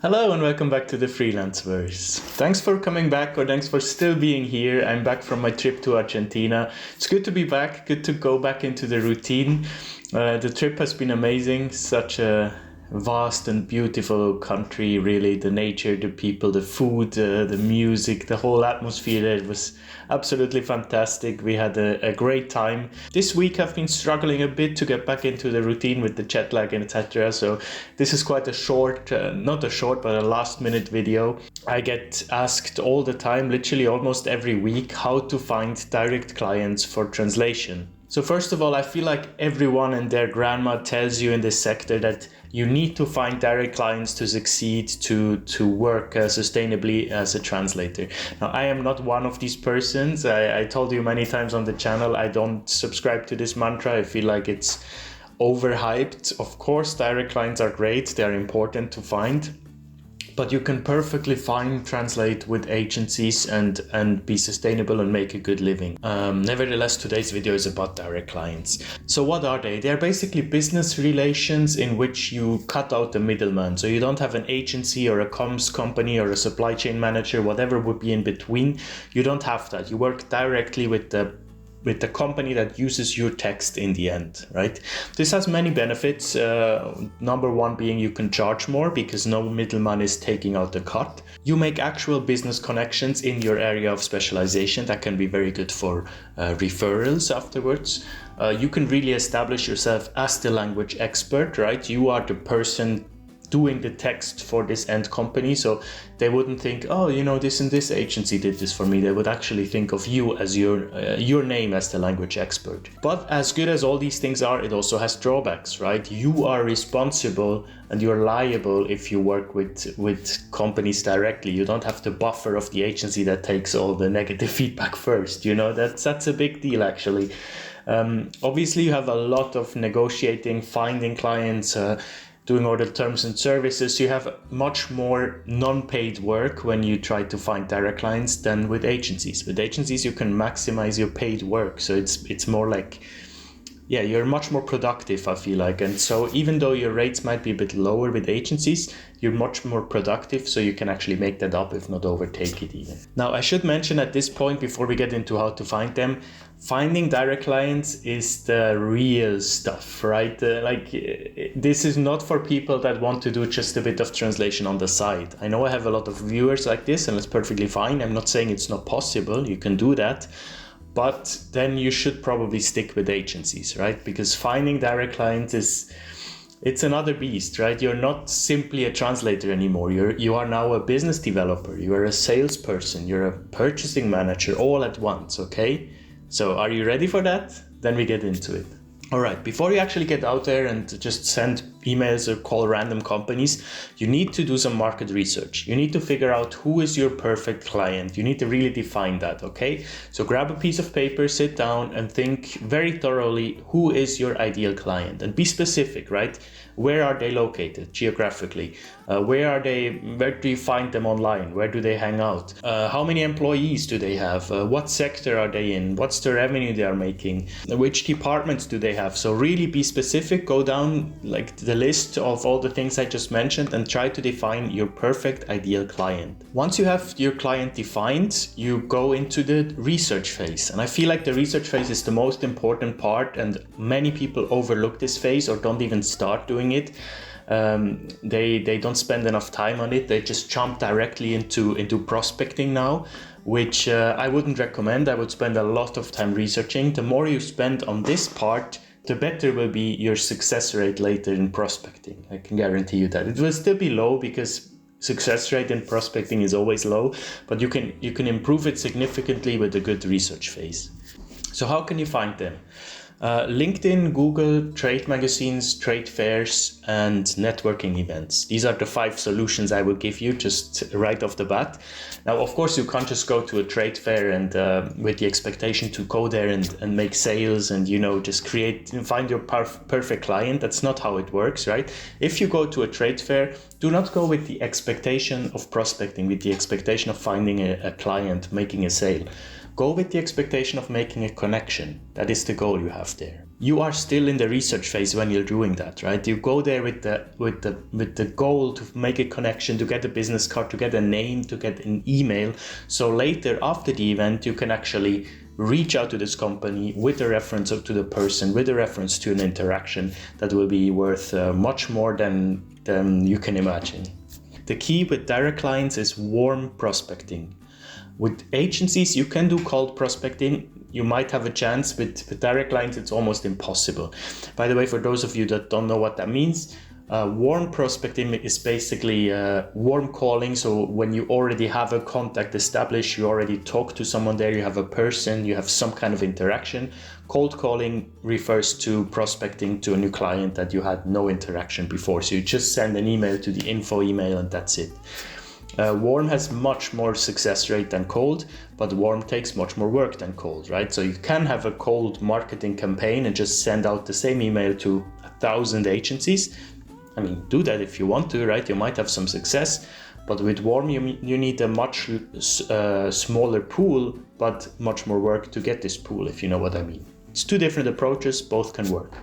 Hello and welcome back to the Freelanceverse. Thanks for coming back, or thanks for still being here. I'm back from my trip to Argentina. It's good to be back, good to go back into the routine. The trip has been amazing, such a vast and beautiful country, really. The nature, the people, the food, the music, the whole atmosphere. It was absolutely fantastic. We had a great time. This week I've been struggling a bit to get back into the routine with the jet lag and etc. So this is quite a short, not a short, but a last minute video. I get asked all the time, literally almost every week, how to find direct clients for translation. So first of all, I feel like everyone and their grandma tells you in this sector that you need to find direct clients to succeed, to work sustainably as a translator. Now, I am not one of these persons. I told you many times on the channel, I don't subscribe to this mantra. I feel like it's overhyped. Of course, direct clients are great. They're important to find. But you can perfectly fine translate with agencies and be sustainable and make a good living. Nevertheless, today's video is about direct clients. So what are they? They're basically business relations in which you cut out the middleman. So you don't have an agency or a comms company or a supply chain manager, whatever would be in between. You don't have that. You work directly with the company that uses your text in the end, right? This has many benefits. Number one being you can charge more because no middleman is taking out the cut. You make actual business connections in your area of specialization. That can be very good for referrals afterwards. You can really establish yourself as the language expert, right? You are the person doing the text for this end company, so they wouldn't think, oh, you know, this and this agency did this for me. They would actually think of you as your name as the language expert. But as good as all these things are, it also has drawbacks, right? You are responsible and you're liable if you work with companies directly. You don't have the buffer of the agency that takes all the negative feedback first. You know, that's a big deal actually. Obviously you have a lot of negotiating, finding clients, doing all the terms and services. You have much more non-paid work when you try to find direct clients than with agencies. With agencies, you can maximize your paid work. So it's more like, yeah, you're much more productive, I feel like. And so even though your rates might be a bit lower with agencies, you're much more productive, so you can actually make that up, if not overtake it even. Now, I should mention at this point, before we get into how to find them, finding direct clients is the real stuff, right? This is not for people that want to do just a bit of translation on the side. I know I have a lot of viewers like this, and it's perfectly fine. I'm not saying it's not possible. You can do that. But then you should probably stick with agencies, right? Because finding direct clients it's another beast, right? You're not simply a translator anymore. You are now a business developer. You are a salesperson. You're a purchasing manager all at once, okay? So are you ready for that? Then we get into it. All right, before you actually get out there and just send emails or call random companies, you need to do some market research. You need to figure out who is your perfect client. You need to really define that, okay? So grab a piece of paper, sit down and think very thoroughly, who is your ideal client? And be specific, right? Where are they located geographically? Where do you find them online? Where do they hang out? How many employees do they have? What sector are they in? What's the revenue they are making? Which departments do they have? So really be specific, go down like the list of all the things I just mentioned and try to define your perfect ideal client. Once you have your client defined, you go into the research phase. And I feel like the research phase is the most important part, and many people overlook this phase or don't even start doing it. They don't spend enough time on it. They just jump directly into prospecting now, which I wouldn't recommend. I would spend a lot of time researching. The more you spend on this part, the better will be your success rate later in prospecting. I can guarantee you that. It will still be low because success rate in prospecting is always low, but you can improve it significantly with a good research phase. So how can you find them? LinkedIn, Google, trade magazines, trade fairs, and networking events. These are the 5 solutions I will give you just right off the bat. Now, of course, you can't just go to a trade fair and with the expectation to go there and make sales and, you know, just find your perfect client. That's not how it works, right? If you go to a trade fair, do not go with the expectation of prospecting, with the expectation of finding a client, making a sale. go with the expectation of making a connection. That is the goal you have there. You are still in the research phase when you're doing that, right? You go there with the goal to make a connection, to get a business card, to get a name, to get an email. So later, after the event, you can actually reach out to this company with a reference to the person, with a reference to an interaction that will be worth much more than you can imagine. The key with direct clients is warm prospecting. With agencies, you can do cold prospecting. You might have a chance. With direct clients, it's almost impossible. By the way, for those of you that don't know what that means, warm prospecting is basically warm calling. So when you already have a contact established, you already talk to someone there, you have a person, you have some kind of interaction. Cold calling refers to prospecting to a new client that you had no interaction before. So you just send an email to the info email and that's it. Warm has much more success rate than cold, but warm takes much more work than cold, right? So you can have a cold marketing campaign and just send out the same email to 1,000 agencies. I mean, do that if you want to, right? You might have some success, but with warm, you need a much smaller pool, but much more work to get this pool, if you know what I mean. It's two different approaches, both can work.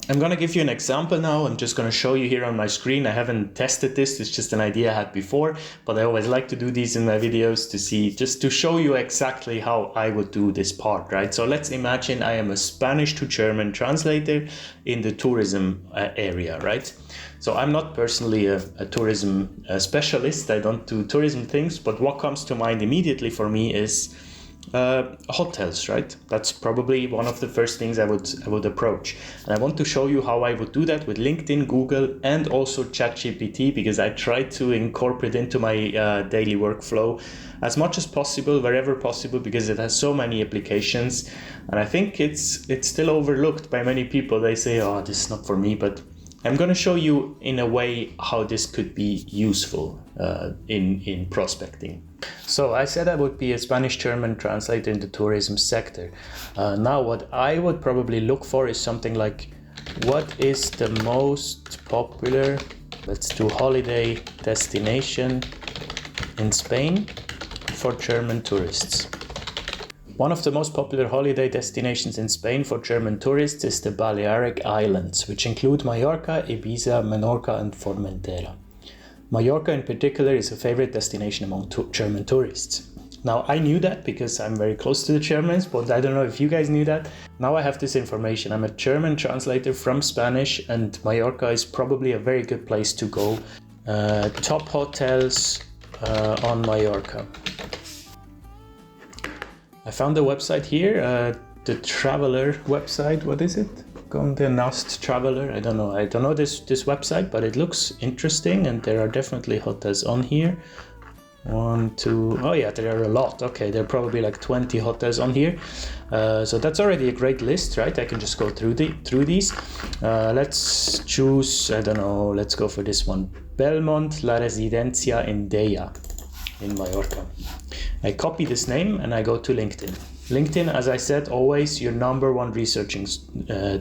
I'm going to give you an example now. I'm just going to show you here on my screen. I haven't tested this. It's just an idea I had before, but I always like to do these in my videos just to show you exactly how I would do this part, right? So let's imagine I am a Spanish to German translator in the tourism area, right? So I'm not personally a tourism specialist. I don't do tourism things, but what comes to mind immediately for me is hotels, right? That's probably one of the first things I would approach. And I want to show you how I would do that with LinkedIn, Google, and also ChatGPT, because I try to incorporate into my daily workflow as much as possible, wherever possible, because it has so many applications. And I think it's still overlooked by many people. They say, oh, this is not for me, but I'm going to show you in a way how this could be useful in prospecting. So I said I would be a Spanish-German translator in the tourism sector. Now what I would probably look for is something like, what is the most popular, let's do holiday destination in Spain for German tourists? One of the most popular holiday destinations in Spain for German tourists is the Balearic Islands, which include Mallorca, Ibiza, Menorca, and Formentera. Mallorca in particular is a favorite destination among German tourists. Now, I knew that because I'm very close to the Germans, but I don't know if you guys knew that. Now I have this information. I'm a German translator from Spanish, and Mallorca is probably a very good place to go. Top hotels on Mallorca. I found the website here, the Traveler website. What is it? Condé Nast Traveler. I don't know this website, but it looks interesting, and there are definitely hotels on here. 1, 2, oh yeah, there are a lot. Okay, there are probably like 20 hotels on here. So that's already a great list, right? I can just go through these. Let's choose, I don't know, let's go for this one. Belmont La Residencia in Deia in Mallorca. I copy this name and I go to LinkedIn. LinkedIn, as I said, always your number one researching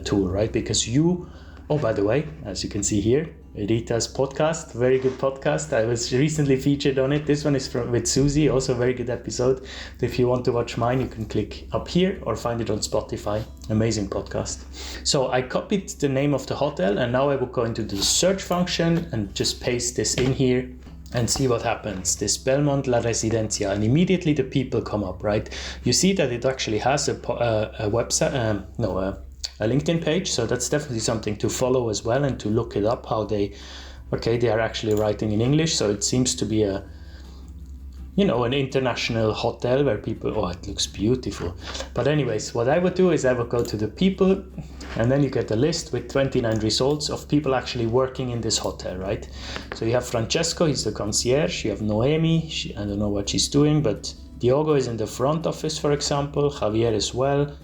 tool, right? Because oh, by the way, as you can see here, Rita's podcast, very good podcast. I was recently featured on it. This one is with Susie, also a very good episode. If you want to watch mine, you can click up here or find it on Spotify. Amazing podcast. So I copied the name of the hotel, and now I will go into the search function and just paste this in here and see what happens. This Belmont La Residencia, and immediately the people come up, right? You see that it actually has a website, a LinkedIn page, so that's definitely something to follow as well and to look it up how they are actually writing in English. So it seems to be an international hotel where people, it looks beautiful. But anyways, what I would do is I would go to the people, and then you get a list with 29 results of people actually working in this hotel, right? So you have Francesco, he's the concierge. You have Noemi, I don't know what she's doing, but Diogo is in the front office, for example. Javier as well.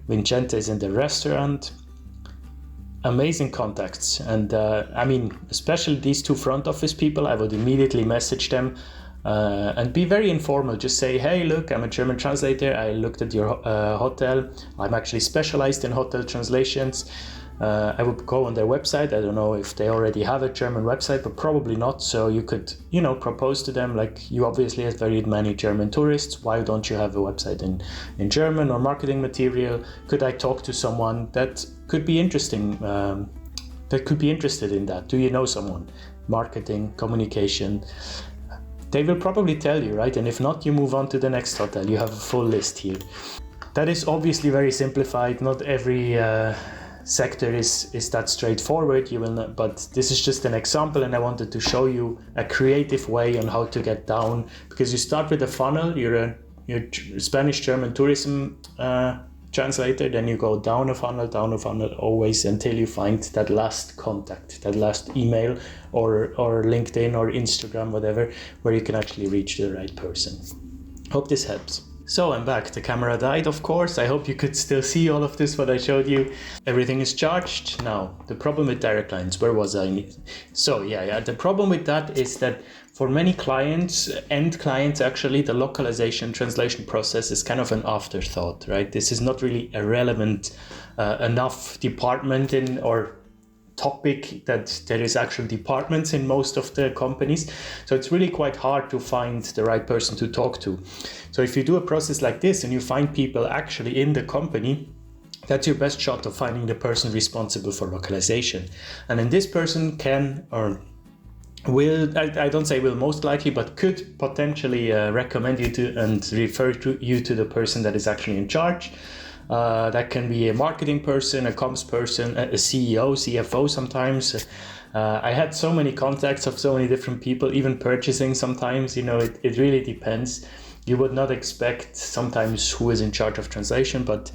Vincente is in the restaurant. Amazing contacts. And especially these two front office people, I would immediately message them and be very informal. Just say, hey, look, I'm a German translator. I looked at your hotel. I'm actually specialized in hotel translations. I would go on their website. I don't know if they already have a German website, but probably not. So you could, propose to them, like, you obviously have very many German tourists. Why don't you have a website in German or marketing material? Could I talk to someone that could be interesting, that could be interested in that? Do you know someone? Marketing, communication. They will probably tell you, right? And if not, you move on to the next hotel. You have a full list here. That is obviously very simplified. Not every sector is that straightforward. You will not, but this is just an example, and I wanted to show you a creative way on how to get down, because you start with a funnel. You're Spanish-German tourism translator, then you go down a funnel always until you find that last contact, that last email or LinkedIn or Instagram, whatever, where you can actually reach the right person. Hope this helps. So I'm back. The camera died, of course. I hope you could still see all of this, what I showed you. Everything is charged. Now, the problem with direct lines, where was I? So yeah, the problem with that is that for many clients, end clients, actually, the localization translation process is kind of an afterthought, right? This is not really a relevant enough department or topic that there is actual departments in most of the companies. So it's really quite hard to find the right person to talk to. So if you do a process like this and you find people actually in the company, that's your best shot of finding the person responsible for localization. And then this person can or will, I don't say will most likely, but could potentially recommend you to and refer you to the person that is actually in charge. That can be a marketing person, a comms person, a CEO, CFO sometimes. I had so many contacts of so many different people, even purchasing sometimes, it really depends. You would not expect sometimes who is in charge of translation, but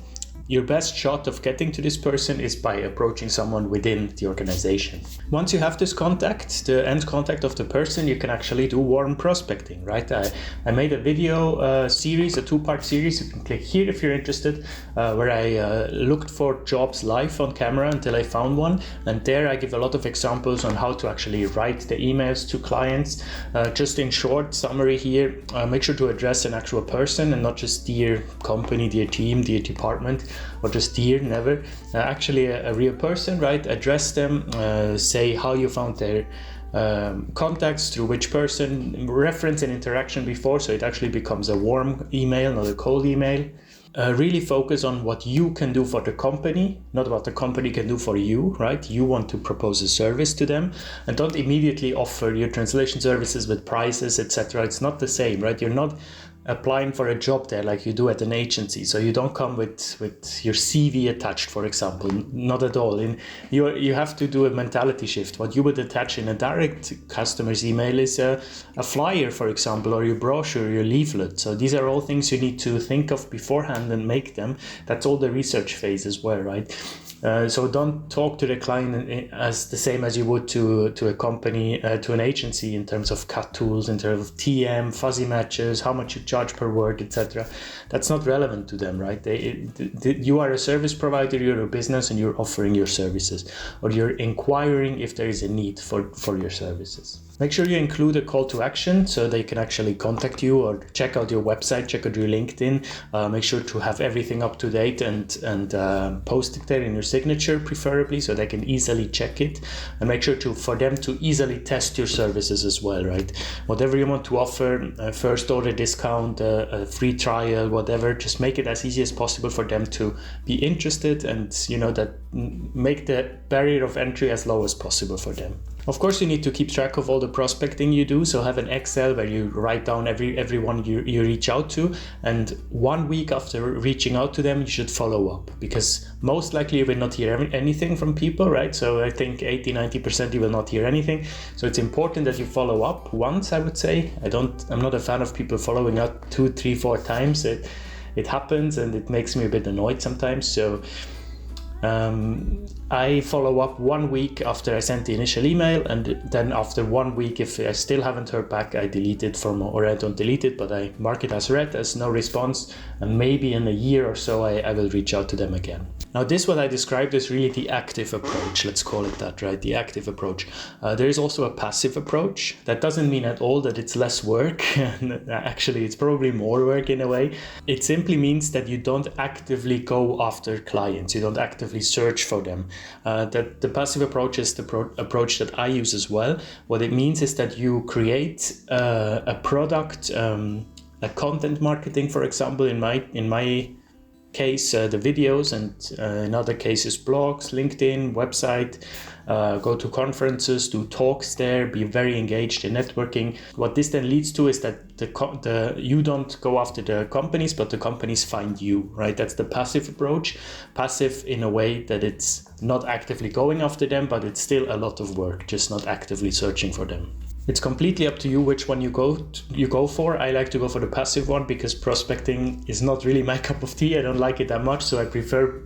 your best shot of getting to this person is by approaching someone within the organization. Once you have this contact, the end contact of the person, you can actually do warm prospecting, right? I made a video series, a 2-part series. You can click here if you're interested, where I looked for jobs live on camera until I found one. And there I give a lot of examples on how to actually write the emails to clients. Just in short summary here, make sure to address an actual person and not just dear company, dear team, dear department, or just dear, never. Actually a real person, right? Address them, say how you found their contacts, through which person, reference an interaction before, so it actually becomes a warm email, not a cold email. Really focus on what you can do for the company, not what the company can do for you, right? You want to propose a service to them, and don't immediately offer your translation services with prices, etc. It's not the same, right? You're not applying for a job there like you do at an agency, so you don't come with your CV attached, for example. Not at all. You have to do a mentality shift. What you would attach in a direct customer's email is a flyer, for example, or your brochure, your leaflet. So these are all things you need to think of beforehand and make them. That's all the research phase as well, right? So don't talk to the client as the same as you would to a company, to an agency, in terms of cut tools, in terms of TM, fuzzy matches, how much you charge per word, etc. That's not relevant to them, right? You are a service provider, you're a business, and you're offering your services, or you're inquiring if there is a need for your services. Make sure you include a call to action so they can actually contact you or check out your website, check out your LinkedIn. Make sure to have everything up to date and post it there in your signature, preferably, so they can easily check it. And make sure for them to easily test your services as well, right? Whatever you want to offer, first order discount, a free trial, whatever, just make it as easy as possible for them to be interested, and that make the barrier of entry as low as possible for them. Of course, you need to keep track of all the prospecting you do, so have an Excel where you write down everyone you reach out to, and 1 week after reaching out to them, you should follow up, because most likely you will not hear anything from people, right? So I think 80-90% you will not hear anything. So it's important that you follow up once, I would say. I'm not a fan of people following up 2, 3, 4 times. It happens, and it makes me a bit annoyed sometimes. So I follow up 1 week after I sent the initial email, and then after 1 week, if I still haven't heard back, I delete it or I don't delete it, but I mark it as read, as no response, and maybe in a year or so I will reach out to them again. Now this, what I described, is really the active approach, let's call it that, right? The active approach. There is also a passive approach. That doesn't mean at all that it's less work. Actually, it's probably more work in a way. It simply means that you don't actively go after clients. You don't actively search for them. That the passive approach is the approach that I use as well. What it means is that you create a product, like content marketing, for example, in my case, the videos, and in other cases, blogs, LinkedIn, website, go to conferences, do talks there, be very engaged in networking. What this then leads to is that you don't go after the companies, but the companies find you, right? That's the passive approach. Passive in a way that it's not actively going after them, but it's still a lot of work, just not actively searching for them. It's completely up to you which one you go for. I like to go for the passive one because prospecting is not really my cup of tea. I don't like it that much, so I prefer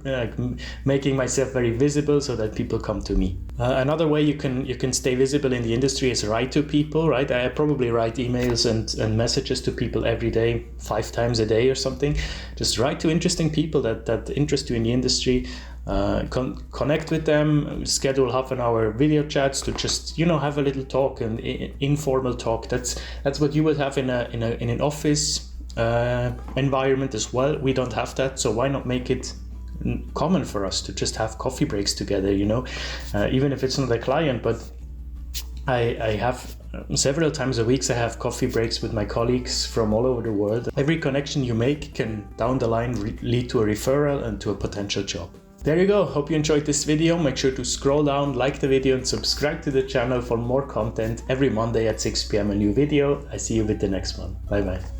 making myself very visible so that people come to me. Another way you can stay visible in the industry is write to people, right? I probably write emails and messages to people every day, 5 times a day or something. Just write to interesting people that interest you in the industry. Connect with them, schedule half an hour video chats to just have a little talk, and informal talk. That's what you would have in an office environment as well. We don't have that, so why not make it common for us to just have coffee breaks together, even if it's not a client. But I have several times a week I have coffee breaks with my colleagues from all over the world. Every connection you make can down the line lead to a referral and to a potential job. There you go. Hope you enjoyed this video. Make sure to scroll down, like the video, and subscribe to the channel for more content. Every Monday at 6 p.m. a new video. I see you with the next one. Bye bye.